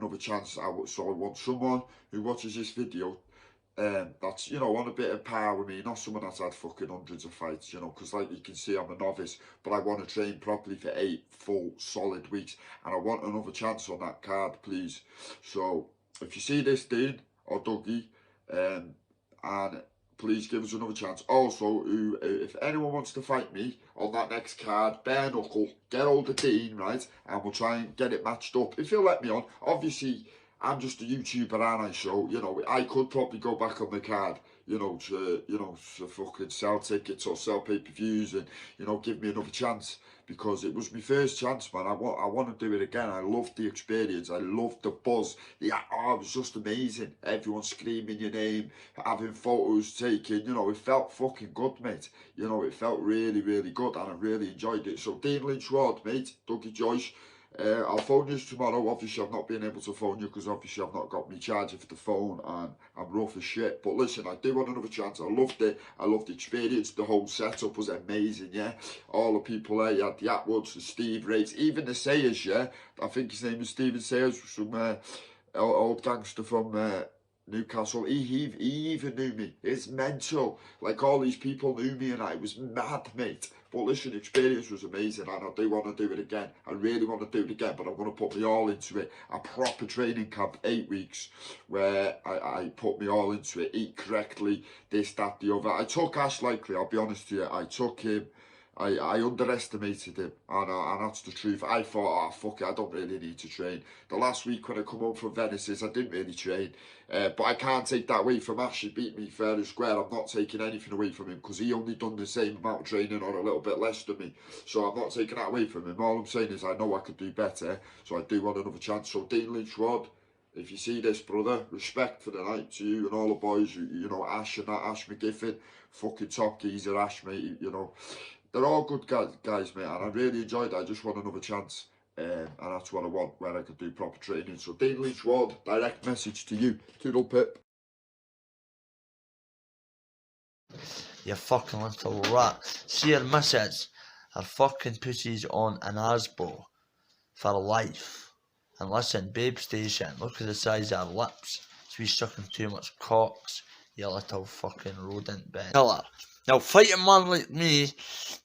another chance. So I want someone who watches this video that's, you know, on a bit of par with me, not someone that's had fucking hundreds of fights, you know, because like you can see, I'm a novice, but I want to train properly for 8 full solid weeks, and I want another chance on that card, please. So if you see this, Dean or Dougie, and please give us another chance. Also, if anyone wants to fight me on that next card, bare knuckle, get hold of Dean, right, and we'll try and get it matched up. If he'll let me on, obviously, I'm just a YouTuber, aren't I? So, you know, I could probably go back on the card, you know, to fucking sell tickets or sell pay-per-views and, you know, give me another chance, because it was my first chance, man. I want to do it again. I loved the experience. I loved the buzz. It was just amazing. Everyone screaming your name, having photos taken, you know, it felt fucking good, mate. You know, it felt really, really good, and I really enjoyed it. So, Dean Lynch Ward, mate, Dougie Joyce, I'll phone you tomorrow. Obviously, I've not been able to phone you because obviously I've not got my charger for the phone and I'm rough as shit. But listen, I do want another chance. I loved it. I loved the experience. The whole setup was amazing, yeah. All the people there, you had the Atwoods, the Steve Rates, even the Sayers, yeah. I think his name is Stephen Sayers, some old gangster from Newcastle. He even knew me. It's mental. Like, all these people knew me and it was mad, mate. But listen, the experience was amazing, and I do want to do it again. I really want to do it again, but I'm going to put me all into it. A proper training camp, 8 weeks, where I put me all into it, eat correctly, this, that, the other. I took Ash Likely, I'll be honest with you. I took him. I underestimated him, and that's the truth. I thought, oh, fuck it, I don't really need to train. The last week when I come home from Venice, I didn't really train. But I can't take that away from Ash. He beat me fair and square. I'm not taking anything away from him, because he only done the same amount of training or a little bit less than me. So I'm not taking that away from him. All I'm saying is I know I could do better, so I do want another chance. So Dean Lynch Ward, if you see this, brother, respect for the night to you and all the boys, you know, Ash and that, Ash McGiffin, fucking top geezer Ash, mate, you know. They're all good guys, mate, and I really enjoyed it. I just want another chance, and that's what I want, where I could do proper training. So, Dean Lynch Ward, direct message to you. Toodle pip. You fucking little rat. See your missus, her fucking pussy's on an Asbo for life. And listen, babe station, look at the size of her lips. She's sucking too much cocks, you little fucking rodent bitch. Killer. Now, fight a man like me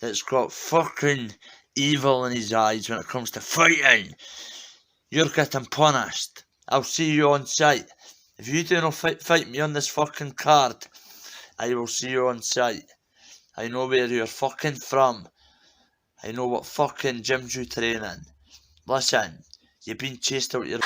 that's got fucking evil in his eyes when it comes to fighting, you're getting punished. I'll see you on site. If you do not fight me on this fucking card, I will see you on site. I know where you're fucking from. I know what fucking gyms you train in. Listen, you've been chased out your...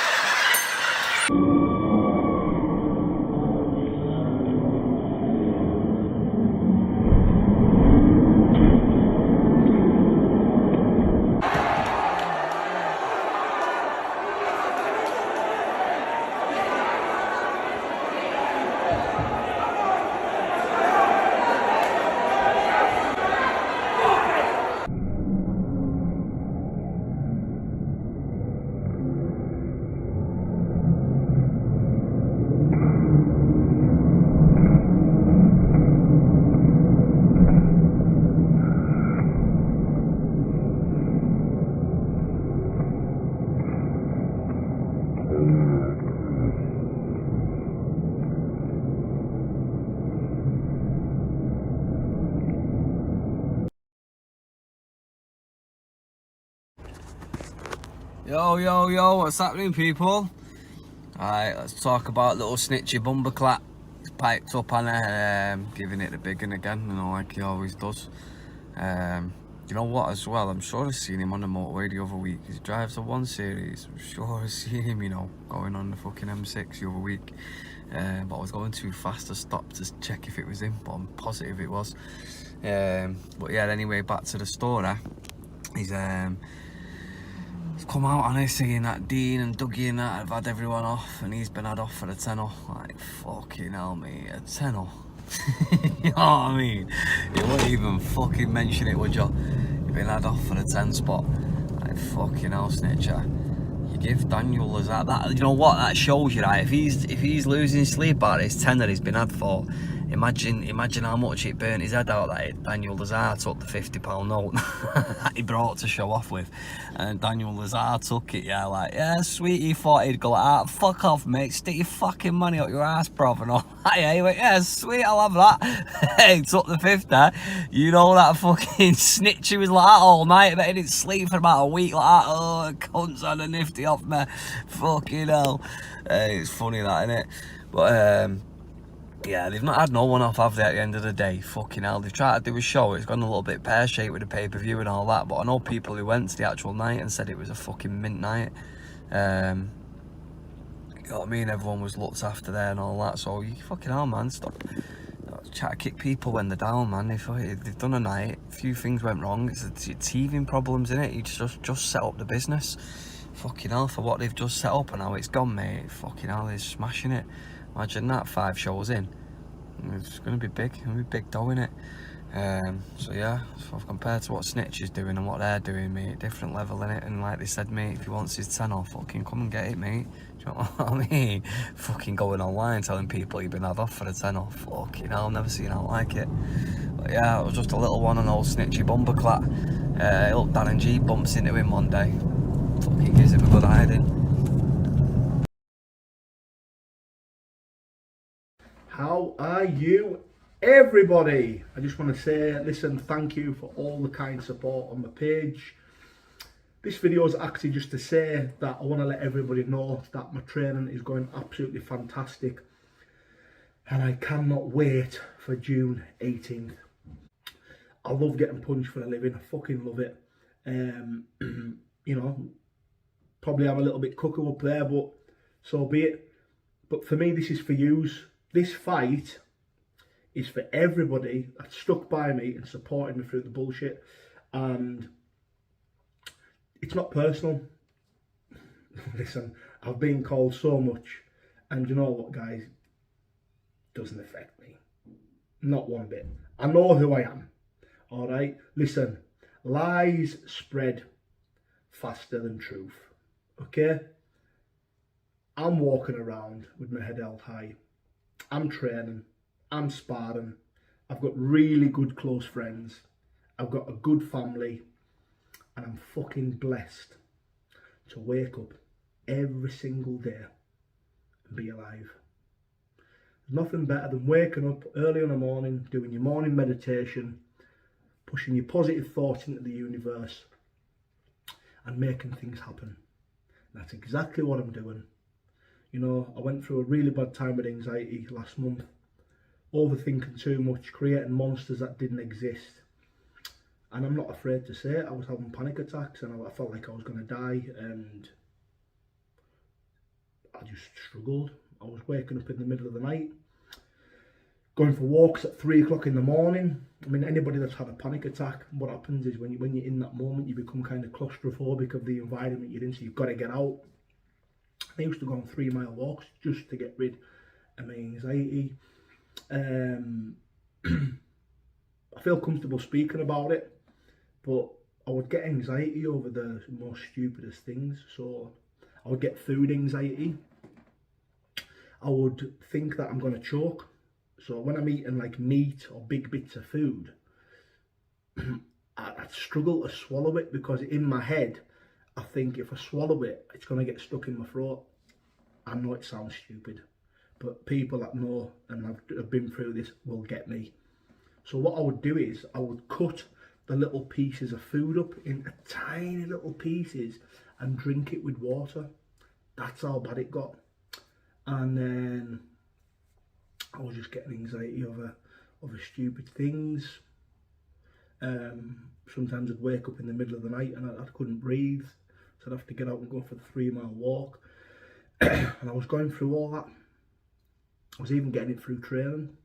Yo, what's happening, people? Alright, let's talk about little snitchy bumperclap. He's piped up on it, giving it the big one again, you know, like he always does. You know what, as well, I'm sure I've seen him on the motorway the other week. He drives the 1 Series. I'm sure I've seen him, you know, going on the fucking M6 the other week. But I was going too fast to stop to check if it was him, but I'm positive it was. But yeah, anyway, back to the story. He's come out and he's saying that Dean and Dougie and that have had everyone off, and he's been had off for a tenner. Like, fucking hell, mate, a tenner. You know what I mean? You wouldn't even fucking mention it, would you? You've been had off for a 10 spot. Like, fucking hell, snitcher. You give Daniel as that. You know what? That shows you, right? If he's losing sleep at his tenner he's been had for, Imagine how much it burnt his head out that Daniel Lazar took the £50 note that he brought to show off with. And Daniel Lazar took it, yeah, like, yeah, sweet, he thought he'd go like, ah, fuck off, mate, stick your fucking money up your ass, bruv, and all that. Yeah, he went, yeah, sweet, I'll have that. He took the 50. You know that fucking snitch, he was like that all night, but he didn't sleep for about a week like that. Oh, cunts had a nifty off me. Fucking hell. It's funny that, innit? But, yeah, they've not had no one off, have they, at the end of the day? Fucking hell, they've tried to do a show, it's gone a little bit pear-shaped with the pay-per-view and all that, but I know people who went to the actual night and said it was a fucking mint night. You know what I mean? Everyone was looked after there and all that, so you fucking hell, man, stop try to kick people when they're down, man. They've done a night, a few things went wrong, it's teething problems, innit? You just set up the business. Fucking hell, for what they've just set up and how it's gone, mate. Fucking hell, they're smashing it. Imagine that 5 shows in. It's going to be big. It's going to be big dough, innit? So yeah, so compared to what Snitch is doing and what they're doing, mate, different level, innit? And like they said, mate, if he wants his 10 off, fucking come and get it, mate. Do you know what I mean? Fucking going online telling people you've been had off for a 10 off. Fucking hell, I've never seen out like it. But yeah, it was just a little one on old Snitchy Bumberclat. Look, Dan and G bumps into him one day. Fucking gives him a good hiding. How are you, everybody? I just want to say, listen, thank you for all the kind support on my page. This video is actually just to say that I want to let everybody know that my training is going absolutely fantastic and I cannot wait for June 18th. I love getting punched for a living. I fucking love it. You know, probably I'm a little bit cuckoo up there, but so be it. But for me, this is for yous. This fight is for everybody that stuck by me and supported me through the bullshit. And it's not personal. Listen, I've been called so much. And you know what, guys? It doesn't affect me. Not one bit. I know who I am. Alright? Listen, lies spread faster than truth. Okay? I'm walking around with my head held high. I'm training, I'm sparring, I've got really good close friends, I've got a good family, and I'm fucking blessed to wake up every single day and be alive. There's nothing better than waking up early in the morning, doing your morning meditation, pushing your positive thoughts into the universe, and making things happen. And that's exactly what I'm doing. You know, I went through a really bad time with anxiety last month, overthinking too much, creating monsters that didn't exist. And I'm not afraid to say it, I was having panic attacks and I felt like I was going to die and I just struggled. I was waking up in the middle of the night, going for walks at 3 o'clock in the morning. I mean, anybody that's had a panic attack, what happens is when you're in that moment, you become kind of claustrophobic of the environment you're in, so you've got to get out. I used to go on 3-mile walks just to get rid of my anxiety. I feel comfortable speaking about it, but I would get anxiety over the most stupidest things. So I would get food anxiety. I would think that I'm going to choke. So when I'm eating like meat or big bits of food, I'd struggle to swallow it because in my head, I think if I swallow it, it's going to get stuck in my throat. I know it sounds stupid, but people that know and have been through this will get me. So what I would do is I would cut the little pieces of food up into tiny little pieces and drink it with water. That's how bad it got. And then I was just getting anxiety over stupid things. Sometimes I'd wake up in the middle of the night and I couldn't breathe. So I'd have to get out and go for the 3-mile walk. And I was going through all that. I was even getting it through training.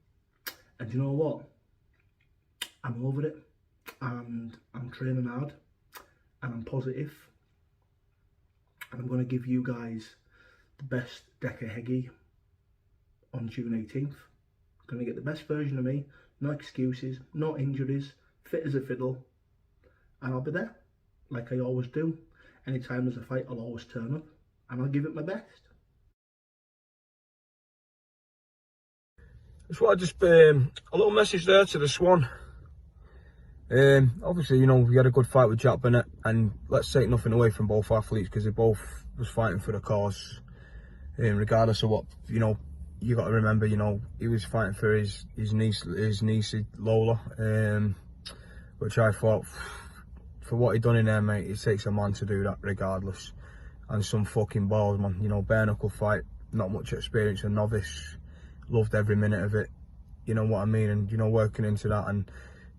And you know what? I'm over it. And I'm training hard. And I'm positive. And I'm going to give you guys the best Deca Heggie on June 18th. I'm going to get the best version of me. No excuses. No injuries. Fit as a fiddle. And I'll be there. Like I always do. Anytime there's a fight, I'll always turn up. And I'll give it my best. A little message there to the Swan. Obviously, you know, we had a good fight with Jack Burnett, and let's take nothing away from both athletes because they both was fighting for the cause. Regardless of what, you know, you got to remember, you know, he was fighting for his niece Lola, which I thought, for what he done in there, mate, it takes a man to do that regardless. And some fucking balls, man. You know, bare knuckle fight, not much experience, a novice, loved every minute of it. You know what I mean? And, you know, working into that, and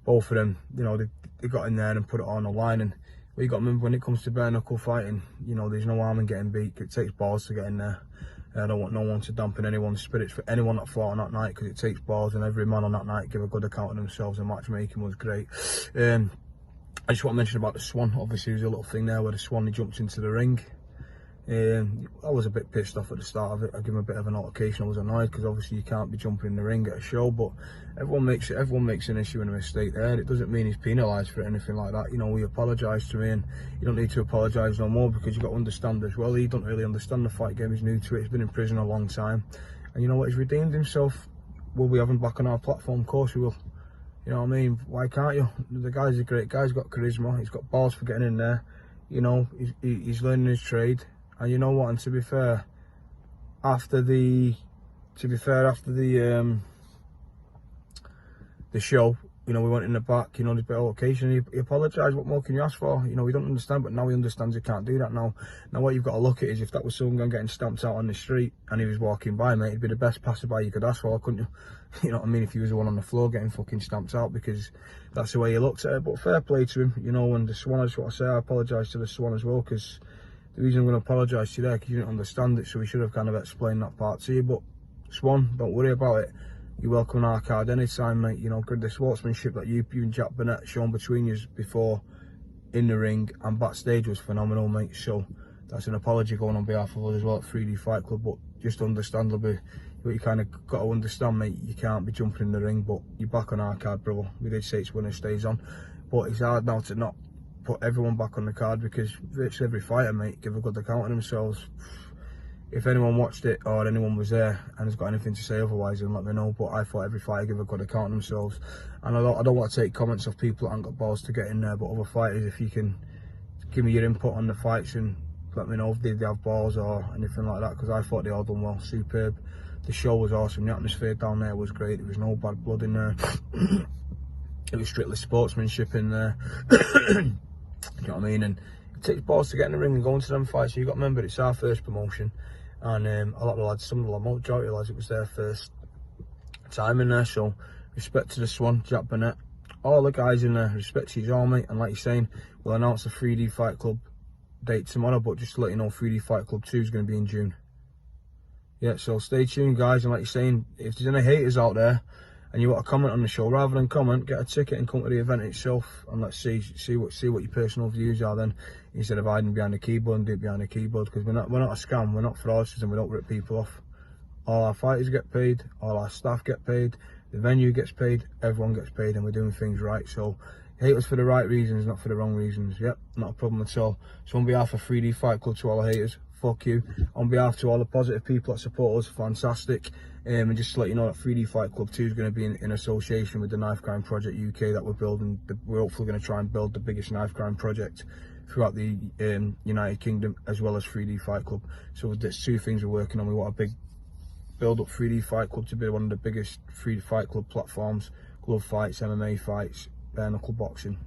both of them, you know, they got in there and put it on the line. And you got to remember, when it comes to bare knuckle fighting, you know, there's no harm in getting beat. It takes balls to get in there. I don't want no one to dampen anyone's spirits for anyone that fought on that night, because it takes balls, and every man on that night give a good account of themselves. The matchmaking was great. I just want to mention about the Swan. Obviously, there's a little thing there where the Swan, he jumped into the ring. I was a bit pissed off at the start of it. I gave him a bit of an altercation. I was annoyed because obviously you can't be jumping in the ring at a show, but everyone makes an issue and a mistake there. It doesn't mean he's penalised for it or anything like that. You know, we apologised to him, and you don't need to apologise no more, because you've got to understand as well, he don't really understand the fight game. He's new to it. He's been in prison a long time, and you know what, he's redeemed himself. Will we have him back on our platform? Of course we will. You know what I mean? Why can't you? The guy's a great guy. He's got charisma. He's got balls for getting in there. You know, he's learning his trade. And you know what? And to be fair, after the show, you know, we went in the back. You know, there's a bit of occasion. He apologised. What more can you ask for? You know, we don't understand, but now he understands he can't do that now. Now, what you've got to look at is, if that was someone getting stamped out on the street and he was walking by, mate, it'd be the best passerby you could ask for, couldn't you? You know what I mean? If he was the one on the floor getting fucking stamped out, because that's the way he looked at it. But fair play to him, you know. And the Swan, I just want to say, I apologise to the Swan as well, because the reason I'm going to apologise to you there, because you didn't understand it, so we should have kind of explained that part to you. But Swan, don't worry about it. You're welcome on our card anytime, mate. You know, the sportsmanship that you and Jack Burnett shown between you before in the ring and backstage was phenomenal, mate. So that's an apology going on behalf of us as well at 3D Fight Club. But just understandably, what you kind of got to understand, mate, you can't be jumping in the ring, but you're back on our card, brother. We did say it's winner stays on, but it's hard now to not put everyone back on the card, because virtually every fighter, mate, give a good account of themselves. If anyone watched it or anyone was there and has got anything to say otherwise, then let me know. But I thought every fighter give a good account of themselves, and I don't want to take comments of people that haven't got balls to get in there. But other fighters, if you can give me your input on the fights and let me know if they have balls or anything like that, because I thought they all done well. Superb. The show was awesome. The atmosphere down there was great. There was no bad blood in there. It was strictly sportsmanship in there. You know what I mean? And it takes balls to get in the ring and go into them fights. So you got to remember, it's our first promotion, and a lot of the lads, some of the majority of the lads, it was their first time in there. So respect to the Swan, Jack Burnett, all the guys in there. Respect to you all, mate. And like you're saying, we'll announce the 3D Fight Club date tomorrow. But just to let you know, 3D Fight Club 2 is going to be in June. Yeah, so stay tuned, guys. And like you're saying, if there's any haters out there and you want to comment on the show, rather than comment, get a ticket and come to the event itself, and let's see what your personal views are then, instead of hiding behind the keyboard and do it behind the keyboard, because we're not a scam, we're not fraudsters, and we don't rip people off. All our fighters get paid, all our staff get paid, the venue gets paid, everyone gets paid, and we're doing things right. So hate us for the right reasons, not for the wrong reasons. Yep, not a problem at all. So on behalf of 3D Fight Club, to all the haters, fuck you. On behalf to all the positive people that support us, fantastic. And just to let you know that 3D Fight Club 2 is going to be in association with the Knife Crime Project UK that we're building. We're hopefully going to try and build the biggest knife crime project throughout the United Kingdom, as well as 3D Fight Club. So there's two things we're working on. We want a big build up 3D Fight Club to be one of the biggest 3D Fight Club platforms, glove fights, MMA fights, bare knuckle boxing.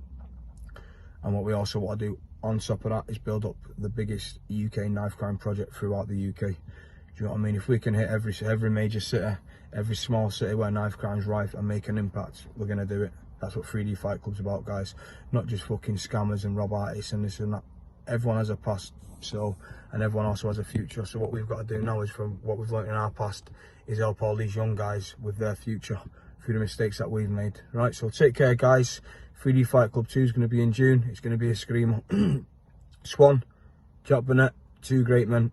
And what we also want to do on top of that is build up the biggest UK knife crime project throughout the UK. Do you know what I mean? If we can hit every major city, every small city where knife crime's rife, and make an impact, we're going to do it. That's what 3D Fight Club's about, guys. Not just fucking scammers and rob artists and this and that. Everyone has a past, so, and everyone also has a future. So what we've got to do now is, from what we've learned in our past, is help all these young guys with their future through the mistakes that we've made. Right, so take care, guys. 3D Fight Club 2 is going to be in June. It's going to be a screamer. Swan, Jack Burnett, two great men.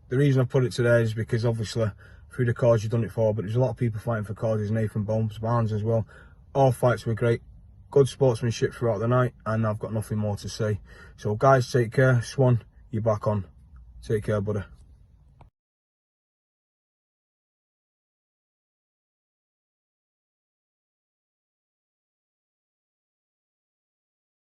The reason I put it today is because obviously through the cause you've done it for, but there's a lot of people fighting for causes. Nathan Barnes as well. All fights were great. Good sportsmanship throughout the night, and I've got nothing more to say. So guys, take care. Swan, you're back on. Take care, buddy.